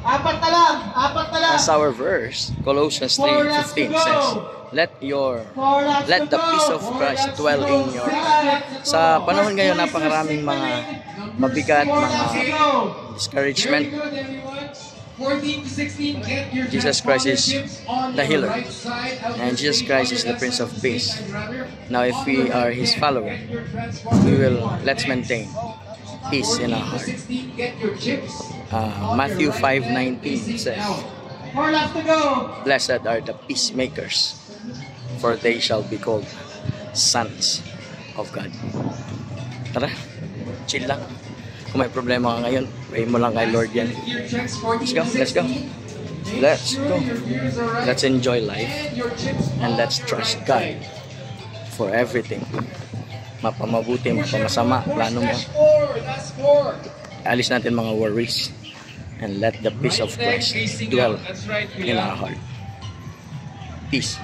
Apat na lang. As our verse, Colossians 3:15 says, let the peace of Christ dwell in your heart. Sa panahon ngayon, napakaraming mga mabigat, mga discouragement. Jesus Christ is the healer, and Jesus Christ is the Prince of Peace. Now, if we are His follower, let's maintain peace in our heart. Matthew 5:19 says, blessed are the peacemakers, for they shall be called sons of God. Tara, chill lang. Kung may problema ka ngayon, pray mo lang kay Lord yan. Let's go. Let's enjoy life, and let's trust God for everything. Mapamabuti, mapamasama, plano mo. Alis natin mga worries, and let the peace of Christ dwell in our heart. Peace.